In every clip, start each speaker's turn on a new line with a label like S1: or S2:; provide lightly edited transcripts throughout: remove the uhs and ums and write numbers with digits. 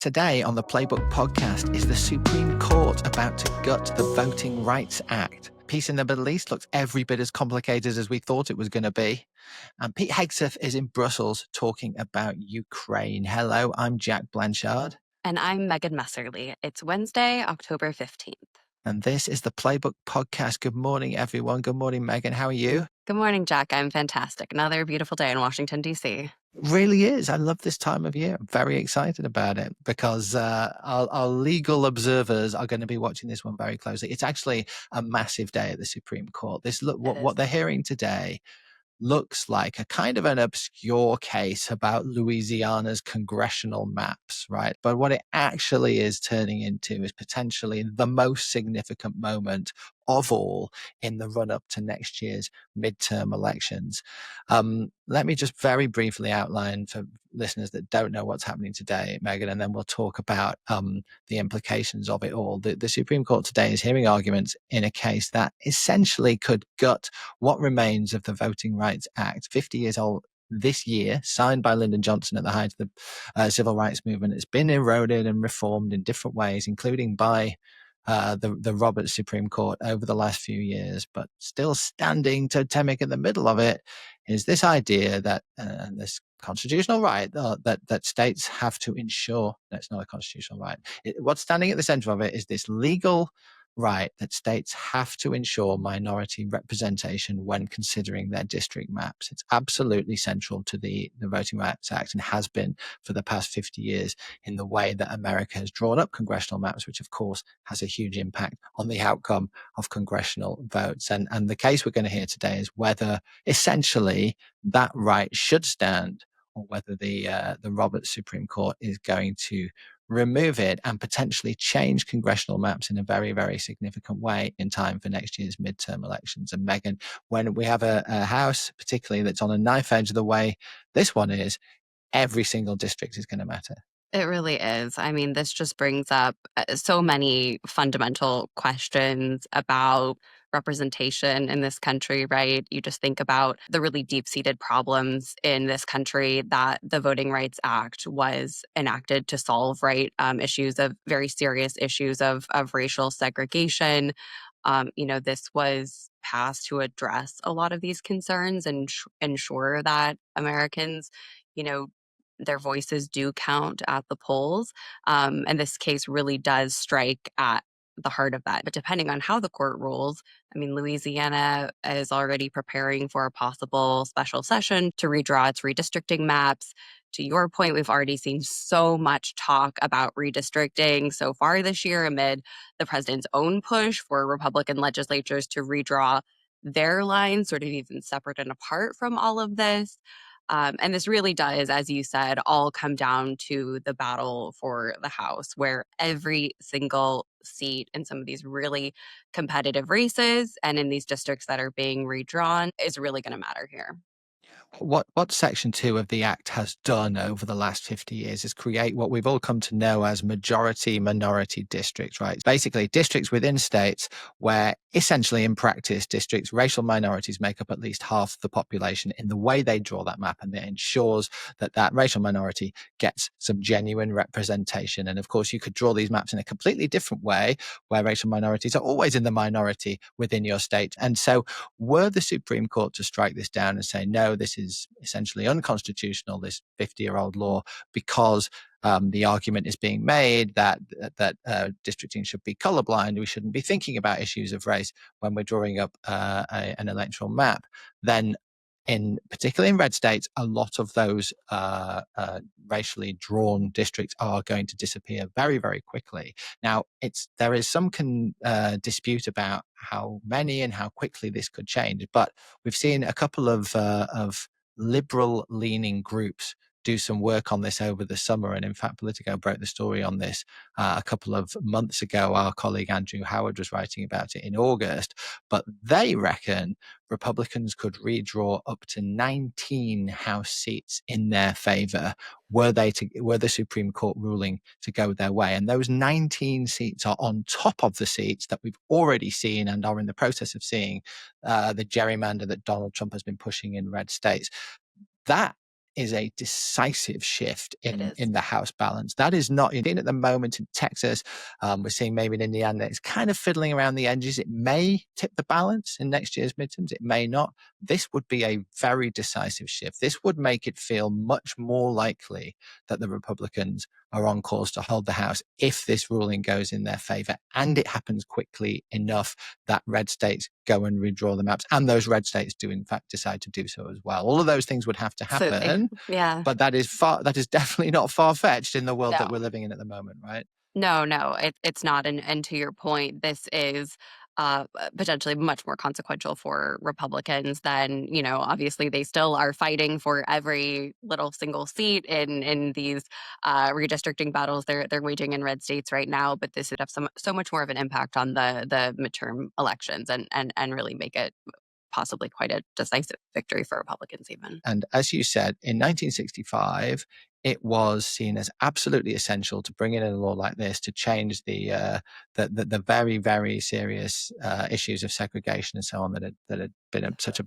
S1: Today on the Playbook Podcast, is the Supreme Court about to gut the Voting Rights Act? Peace in the Middle East looks every bit as complicated as we thought it was going to be. And Pete Hegseth is in Brussels talking about Ukraine. Hello, I'm Jack Blanchard.
S2: And I'm Megan Messerly. It's Wednesday, October 15th.
S1: And this is the Playbook Podcast. Good morning, everyone. Good morning, Megan. How are you?
S2: Good morning, Jack. I'm fantastic. Another beautiful day in Washington, D.C.
S1: Really is. I love this time of year. I'm very excited about it because our legal observers are going to be watching this one very closely. It's actually a massive day at the Supreme Court. What they're hearing today looks like a kind of an obscure case about Louisiana's congressional maps, right? But what it actually is turning into is potentially the most significant moment of all in the run-up to next year's midterm elections. Let me just very briefly outline for listeners that don't know what's happening today, Megan, and then we'll talk about the implications of it all. The Supreme Court today is hearing arguments in a case that essentially could gut what remains of the Voting Rights Act, 50 years old this year, signed by Lyndon Johnson at the height of the civil rights movement. It's been eroded and reformed in different ways, including by the Roberts Supreme Court over the last few years, but still standing totemic in the middle of it is this idea that this constitutional right that states have to ensure. That's not a constitutional right. What's standing at the center of it is this legal right that states have to ensure minority representation when considering their district maps. It's absolutely central to the Voting Rights Act and has been for the past 50 years in the way that America has drawn up congressional maps, which of course has a huge impact on the outcome of congressional votes. And the case we're going to hear today is whether essentially that right should stand or whether the Roberts Supreme Court is going to remove it and potentially change congressional maps in a very, very significant way in time for next year's midterm elections. And Megan, when we have a House, particularly that's on a knife edge the way this one is, every single district is going to matter.
S2: It really is. I mean, this just brings up so many fundamental questions about representation in this country, right? You just think about the really deep-seated problems in this country that the Voting Rights Act was enacted to solve, right? Very serious issues of racial segregation. This was passed to address a lot of these concerns and ensure that Americans, their voices do count at the polls. And this case really does strike at the heart of that. But depending on how the court rules, I mean, Louisiana is already preparing for a possible special session to redraw its redistricting maps. To your point, we've already seen so much talk about redistricting so far this year amid the president's own push for Republican legislatures to redraw their lines, sort of even separate and apart from all of this. And this really does, as you said, all come down to the battle for the House, where every single seat in some of these really competitive races and in these districts that are being redrawn is really going to matter here.
S1: What Section 2 of the Act has done over the last 50 years is create what we've all come to know as majority-minority districts, right? Basically, districts within states where essentially in practice, racial minorities make up at least half the population in the way they draw that map, and it ensures that racial minority gets some genuine representation. And of course, you could draw these maps in a completely different way where racial minorities are always in the minority within your state. And so were the Supreme Court to strike this down and say, no, this is essentially unconstitutional, this 50-year-old law, because the argument is being made that districting should be colorblind, we shouldn't be thinking about issues of race when we're drawing up an electoral map, then particularly in red states, a lot of those racially drawn districts are going to disappear very, very quickly. Now, there is some dispute about how many and how quickly this could change, but we've seen a couple of liberal-leaning groups do some work on this over the summer. And in fact, Politico broke the story on this a couple of months ago. Our colleague Andrew Howard was writing about it in August. But they reckon Republicans could redraw up to 19 House seats in their favor were the Supreme Court ruling to go their way. And those 19 seats are on top of the seats that we've already seen and are in the process of seeing the gerrymander that Donald Trump has been pushing in red states. That is a decisive shift
S2: It is.
S1: in the House balance. That is not in at the moment in Texas. We're seeing maybe in Indiana, it's kind of fiddling around the edges. It may tip the balance in next year's midterms. It may not. This would be a very decisive shift. This would make it feel much more likely that the Republicans are on course to hold the House if this ruling goes in their favor, and it happens quickly enough that red states go and redraw the maps, and those red states do in fact decide to do so as well. All of those things would have to
S2: Absolutely.
S1: happen,
S2: Yeah.
S1: but that is definitely not far-fetched in the world that
S2: No.
S1: we're living in at the moment, right?
S2: No, it's not, and to your point, this is, potentially much more consequential for Republicans than, obviously, they still are fighting for every little single seat in these, redistricting battles they're waging in red states right now, but this would have so much more of an impact on the midterm elections and really make it possibly quite a decisive victory for Republicans even.
S1: And as you said, in 1965, it was seen as absolutely essential to bring in a law like this to change the very, very serious issues of segregation and so on that had been such a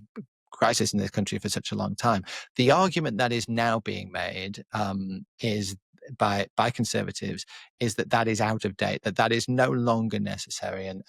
S1: crisis in this country for such a long time. The argument that is now being made is by conservatives is that is out of date, that is no longer necessary, and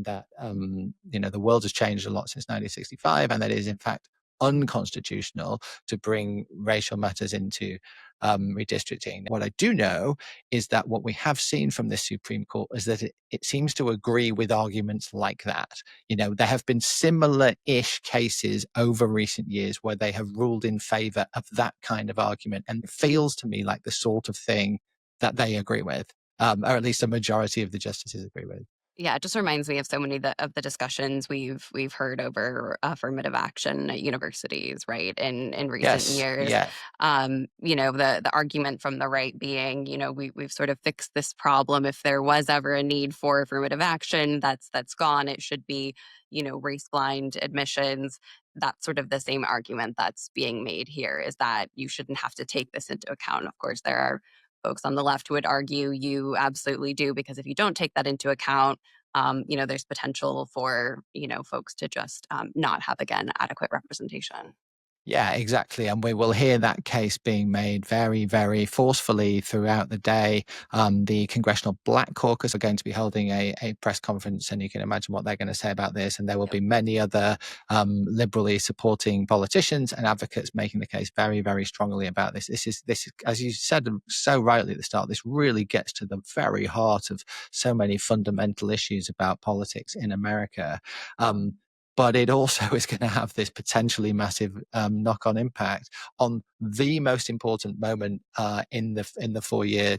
S1: that the world has changed a lot since 1965, and that is in fact unconstitutional to bring racial matters into redistricting. What I do know is that what we have seen from this Supreme Court is that it seems to agree with arguments like that. There have been similar-ish cases over recent years where they have ruled in favor of that kind of argument, and it feels to me like the sort of thing that they agree with, or at least a majority of the justices agree with.
S2: Yeah, it just reminds me of so many of the discussions we've heard over affirmative action at universities, right? In recent
S1: Yes,
S2: years,
S1: yeah.
S2: the argument from the right being, we've sort of fixed this problem. If there was ever a need for affirmative action, that's gone. It should be, race blind admissions. That's sort of the same argument that's being made here, is that you shouldn't have to take this into account. Of course, there are folks on the left who would argue you absolutely do, because if you don't take that into account, there's potential for, folks to just not have, again, adequate representation.
S1: Yeah, exactly. And we will hear that case being made very, very forcefully throughout the day. The Congressional Black Caucus are going to be holding a press conference, and you can imagine what they're going to say about this. And there will be many other liberally supporting politicians and advocates making the case very, very strongly about this. This is, as you said so rightly at the start, this really gets to the very heart of so many fundamental issues about politics in America. But it also is going to have this potentially massive knock-on impact on the most important moment in the 4-year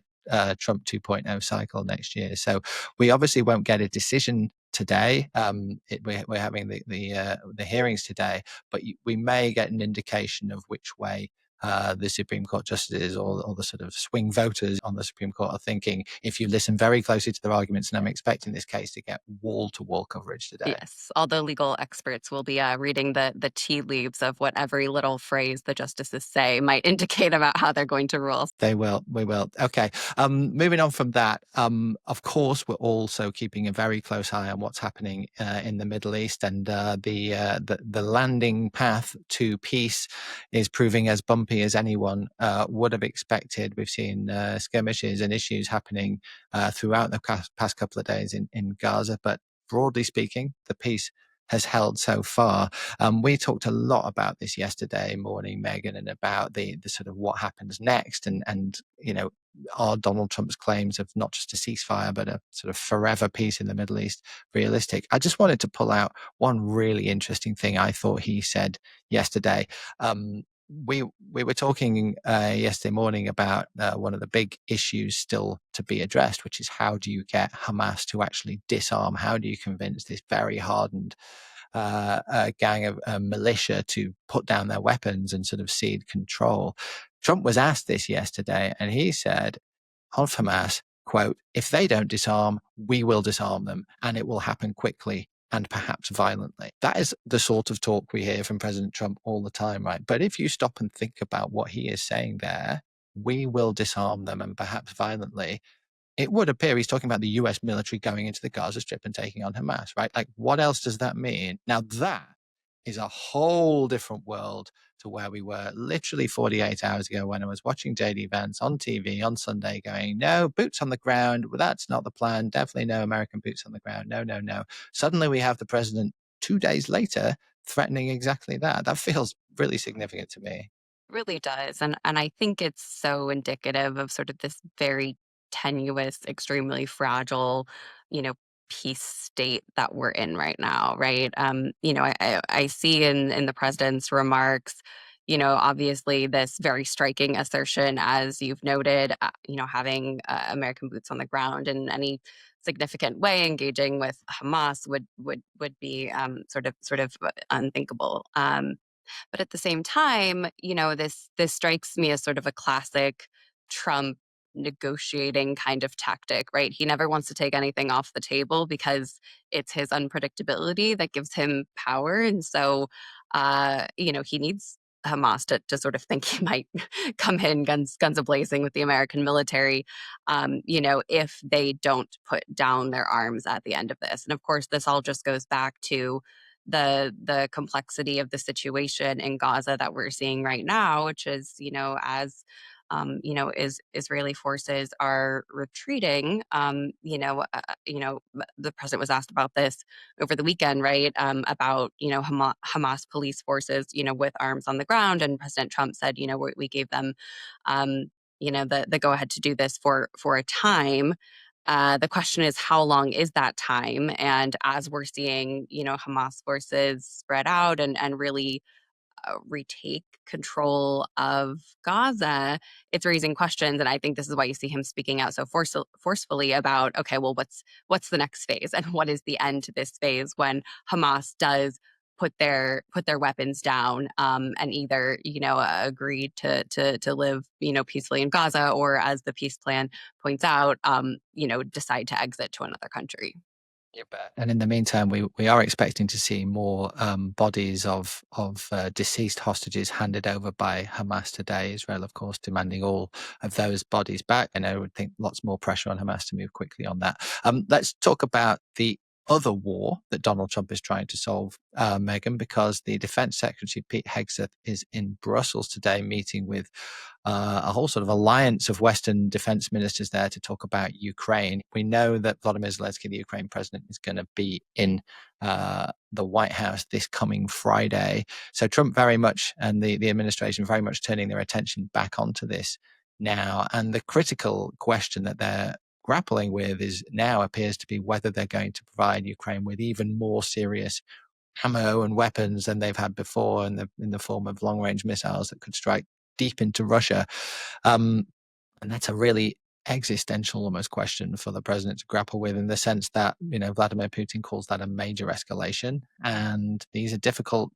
S1: Trump 2.0 cycle next year. So we obviously won't get a decision today. We're having the hearings today, but we may get an indication of which way the Supreme Court justices or the sort of swing voters on the Supreme Court are thinking, if you listen very closely to their arguments. And I'm expecting this case to get wall-to-wall coverage today.
S2: Yes, all the legal experts will be reading the tea leaves of what every little phrase the justices say might indicate about how they're going to rule.
S1: They will. We will. Okay. Moving on from that, of course, we're also keeping a very close eye on what's happening in the Middle East, and the landing path to peace is proving as bumpy as anyone would have expected. We've seen skirmishes and issues happening throughout the past couple of days in Gaza, but broadly speaking, the peace has held so far. We talked a lot about this yesterday morning, Megan, and about the sort of what happens next, and are Donald Trump's claims of not just a ceasefire but a sort of forever peace in the Middle East realistic? I just wanted to pull out one really interesting thing I thought he said yesterday. We were talking yesterday morning about one of the big issues still to be addressed, which is how do you get Hamas to actually disarm? How do you convince this very hardened gang of militia to put down their weapons and sort of cede control? Trump was asked this yesterday, and he said of Hamas, quote, "If they don't disarm, we will disarm them, and it will happen quickly and perhaps violently." That is the sort of talk we hear from President Trump all the time, right? But if you stop and think about what he is saying there, we will disarm them and perhaps violently, it would appear he's talking about the US military going into the Gaza Strip and taking on Hamas, right? Like, what else does that mean? Now, that is a whole different world to where we were literally 48 hours ago when I was watching JD Vance on TV on Sunday going, no, boots on the ground. Well, that's not the plan. Definitely no American boots on the ground. No, no, no. Suddenly we have the president 2 days later threatening exactly that. That feels really significant to me.
S2: Really does, and I think it's so indicative of sort of this very tenuous, extremely fragile, you know, peace state that we're in right now, right? I see in the president's remarks, obviously this very striking assertion, as you've noted, having American boots on the ground in any significant way, engaging with Hamas would be sort of unthinkable. But at the same time, this strikes me as sort of a classic Trump negotiating kind of tactic, right? He never wants to take anything off the table because it's his unpredictability that gives him power. And so, he needs Hamas to sort of think he might come in guns a-blazing with the American military, if they don't put down their arms at the end of this. And of course, this all just goes back to the complexity of the situation in Gaza that we're seeing right now, which is, as is Israeli forces are retreating. The president was asked about this over the weekend, right? About Hamas police forces, with arms on the ground, and President Trump said, we gave them, the go ahead to do this for a time. The question is, how long is that time? And as we're seeing, Hamas forces spread out and really retake control of Gaza, it's raising questions. And I think this is why you see him speaking out so forcefully about, okay, well, what's the next phase, and what is the end to this phase when Hamas does put their weapons down, and either agree to live peacefully in Gaza, or, as the peace plan points out, decide to exit to another country.
S1: You bet. And in the meantime, we are expecting to see more bodies of deceased hostages handed over by Hamas today. Israel, of course, demanding all of those bodies back. And I would think lots more pressure on Hamas to move quickly on that. Let's talk about the other war that Donald Trump is trying to solve, Megan, because the Defense Secretary Pete Hegseth is in Brussels today, meeting with a whole sort of alliance of Western defense ministers there to talk about Ukraine. We know that Volodymyr Zelensky, the Ukraine president, is going to be in the White House this coming Friday. So Trump very much, and the administration very much, turning their attention back onto this now. And the critical question that they're grappling with is now appears to be whether they're going to provide Ukraine with even more serious ammo and weapons than they've had before, in the form of long-range missiles that could strike deep into Russia. And that's a really existential almost question for the president to grapple with, in the sense that, Vladimir Putin calls that a major escalation. And these are difficult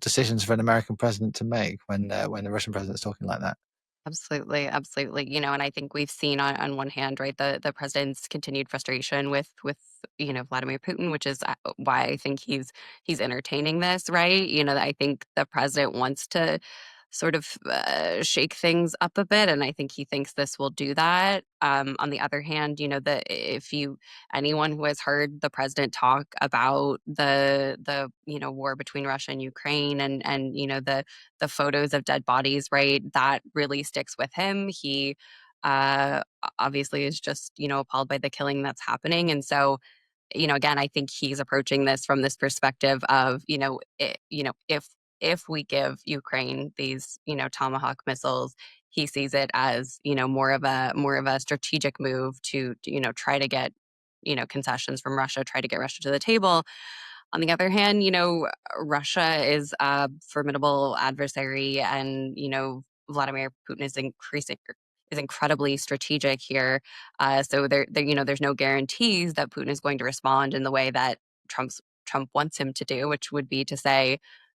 S1: decisions for an American president to make when the Russian president's talking like that.
S2: Absolutely, absolutely. And I think we've seen on one hand, right, the president's continued frustration with Vladimir Putin, which is why I think he's entertaining this, right? I think the president wants to sort of shake things up a bit, and I think he thinks this will do that. On the other hand, if anyone who has heard the president talk about the war between Russia and Ukraine, and the photos of dead bodies, right, that really sticks with him. He obviously is just appalled by the killing that's happening, and so again, I think he's approaching this from this perspective of, if we give Ukraine these, Tomahawk missiles, he sees it as, more of a strategic move to try to get, concessions from Russia, try to get Russia to the table. On the other hand, Russia is a formidable adversary, and Vladimir Putin is incredibly strategic here. So there's no guarantees that Putin is going to respond in the way that Trump wants him to do, which would be to say,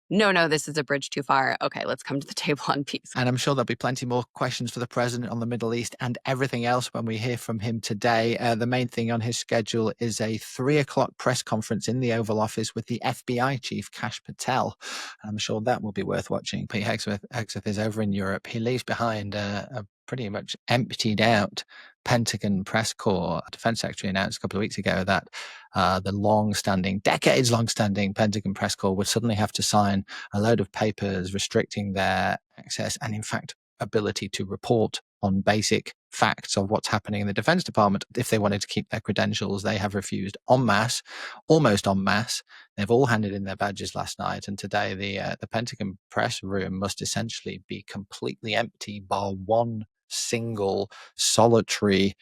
S2: no, this is a bridge too far. Okay, let's come to the table on peace.
S1: And I'm sure there'll be plenty more questions for the president on the Middle East and everything else when we hear from him today. The main thing on his schedule is a 3:00 press conference in the Oval Office with the FBI chief, Kash Patel. I'm sure that will be worth watching. Pete Hegseth is over in Europe. He leaves behind a pretty much emptied out Pentagon press corps. Defense Secretary announced a couple of weeks ago that the decades long-standing Pentagon press corps would suddenly have to sign a load of papers restricting their access and, in fact, ability to report on basic facts of what's happening in the Defense Department. If they wanted to keep their credentials, they have refused en masse, almost en masse. They've all handed in their badges last night, and today the Pentagon press room must essentially be completely empty, bar one single solitary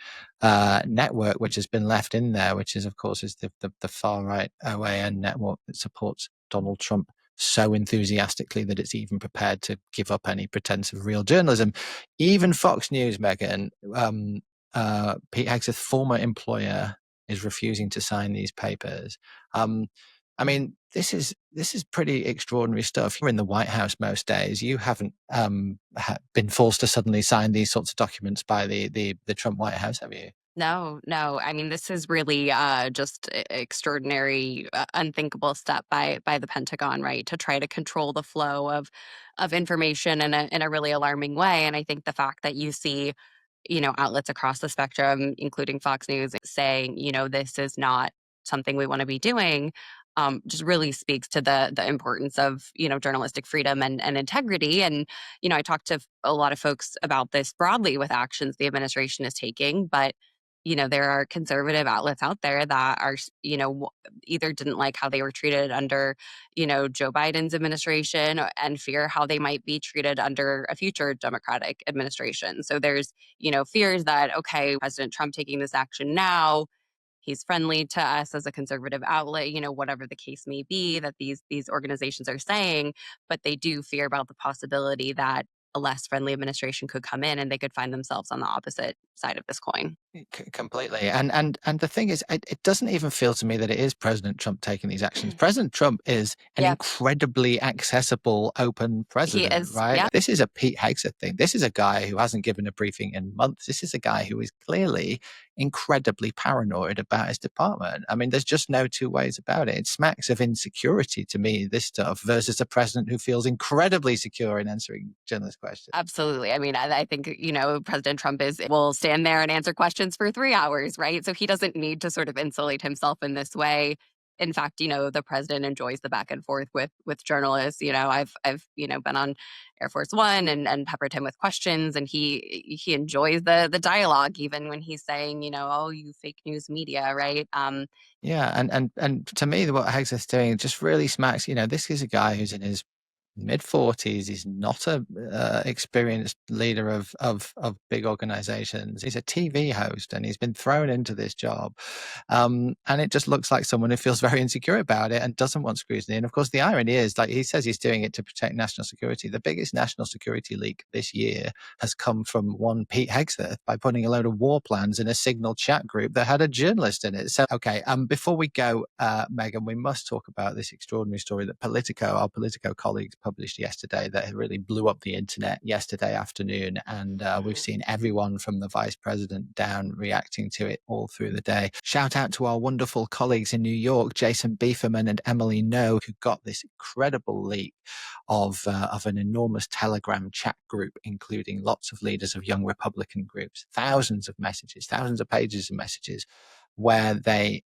S1: network which has been left in there, which is, of course, is the far right OAN network that supports Donald Trump so enthusiastically that it's even prepared to give up any pretense of real journalism. Even Fox News, Megan, Pete Hegseth's former employer, is refusing to sign these papers. I mean, this is pretty extraordinary stuff. You're in the White House most days. You haven't been forced to suddenly sign these sorts of documents by the Trump White House, have you?
S2: No, no. I mean, this is really just extraordinary, unthinkable step by the Pentagon, right, to try to control the flow of information in a really alarming way. And I think the fact that you see, outlets across the spectrum, including Fox News, saying, this is not something we want to be doing, just really speaks to the importance of, journalistic freedom and integrity. And, I talked to a lot of folks about this broadly with actions the administration is taking, but there are conservative outlets out there that are, either didn't like how they were treated under, Joe Biden's administration and fear how they might be treated under a future Democratic administration. So there's, fears that, okay, President Trump taking this action now, he's friendly to us as a conservative outlet, whatever the case may be that these organizations are saying, but they do fear about the possibility that a less friendly administration could come in and they could find themselves on the opposite side of this coin.
S1: Completely. And the thing is, it doesn't even feel to me that it is President Trump taking these actions. President Trump is an
S2: Yeah,
S1: incredibly accessible, open
S2: he
S1: president,
S2: is.
S1: right?
S2: Yeah,
S1: This is a Pete Hegseth thing. This is a guy who hasn't given a briefing in months. This is a guy who is clearly incredibly paranoid about his department. I mean, there's just no two ways about it. It smacks of insecurity to me, this stuff, versus a president who feels incredibly secure in answering journalist questions.
S2: absolutely. I mean, I think, President Trump will stand there and answer questions for 3 hours, right? So he doesn't need to sort of insulate himself in this way. In fact, the president enjoys the back and forth with journalists. I've been on Air Force One and peppered him with questions, and he enjoys the dialogue, even when he's saying, oh, you fake news media, right?
S1: Yeah, and to me, what Hegseth's doing just really smacks. This is a guy who's in his mid-40s. He's not a experienced leader of big organizations. He's a TV host, and he's been thrown into this job, and it just looks like someone who feels very insecure about it and doesn't want scrutiny. And of course, the irony is, like he says, he's doing it to protect national security. The biggest national security leak this year has come from one Pete Hegseth by putting a load of war plans in a Signal chat group that had a journalist in it. So, okay, before we go, Megan, we must talk about this extraordinary story that our Politico colleagues published yesterday that really blew up the internet yesterday afternoon. And we've seen everyone from the vice president down reacting to it all through the day. Shout out to our wonderful colleagues in New York, Jason Beeferman and Emily No, who got this incredible leak of an enormous Telegram chat group, including lots of leaders of young Republican groups, thousands of messages, thousands of pages of messages, where they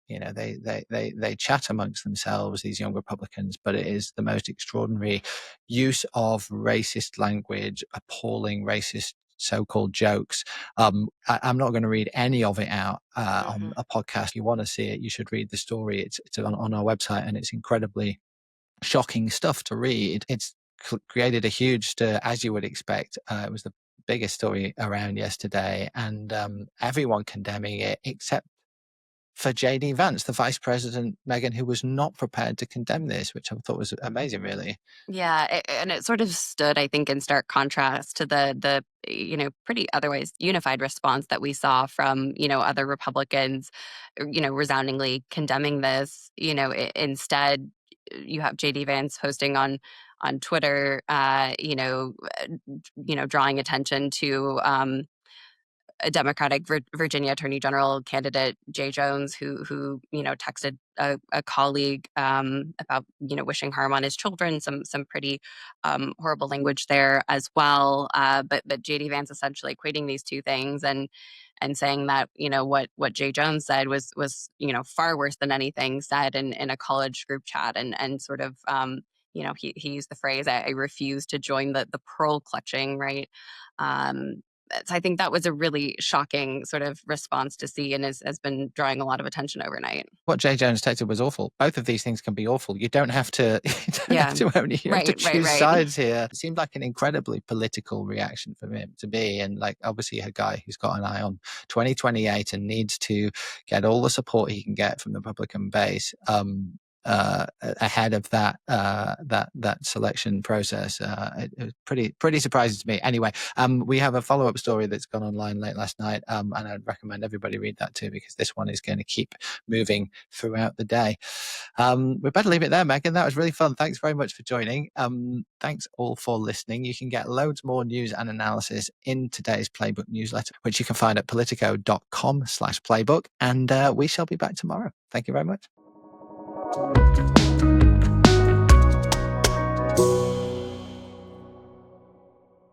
S1: they chat amongst themselves, these young Republicans, but it is the most extraordinary use of racist language, appalling racist so-called jokes. I'm not going to read any of it out on a podcast. If you want to see it, you should read the story. It's on our website, and it's incredibly shocking stuff to read. It's created a huge stir, as you would expect. It was the biggest story around yesterday, and everyone condemning it except for JD Vance, the vice president, Megan, who was not prepared to condemn this, which I thought was amazing, really.
S2: Yeah, and it sort of stood, I think, in stark contrast to the pretty otherwise unified response that we saw from other Republicans, resoundingly condemning this. Instead, you have JD Vance posting on Twitter, drawing attention to a Democratic Virginia Attorney General candidate, Jay Jones, who texted a colleague about wishing harm on his children, some pretty horrible language there as well. But JD Vance essentially equating these two things and saying that what Jay Jones said was far worse than anything said in a college group chat, and sort of he used the phrase, I refuse to join the pearl clutching, right? So I think that was a really shocking sort of response to see, and has been drawing a lot of attention overnight.
S1: What Jay Jones texted was awful. Both of these things can be awful. You don't have to. You have to choose sides here. It seemed like an incredibly political reaction from him to be, and like obviously a guy who's got an eye on 2028 and needs to get all the support he can get from the Republican base. Ahead of that selection process. It was pretty surprising to me. Anyway, we have a follow-up story that's gone online late last night, and I'd recommend everybody read that too, because this one is going to keep moving throughout the day. We better leave it there, Megan. That was really fun. Thanks very much for joining. Thanks all for listening. You can get loads more news and analysis in today's Playbook newsletter, which you can find at politico.com/playbook, and we shall be back tomorrow. Thank you very much.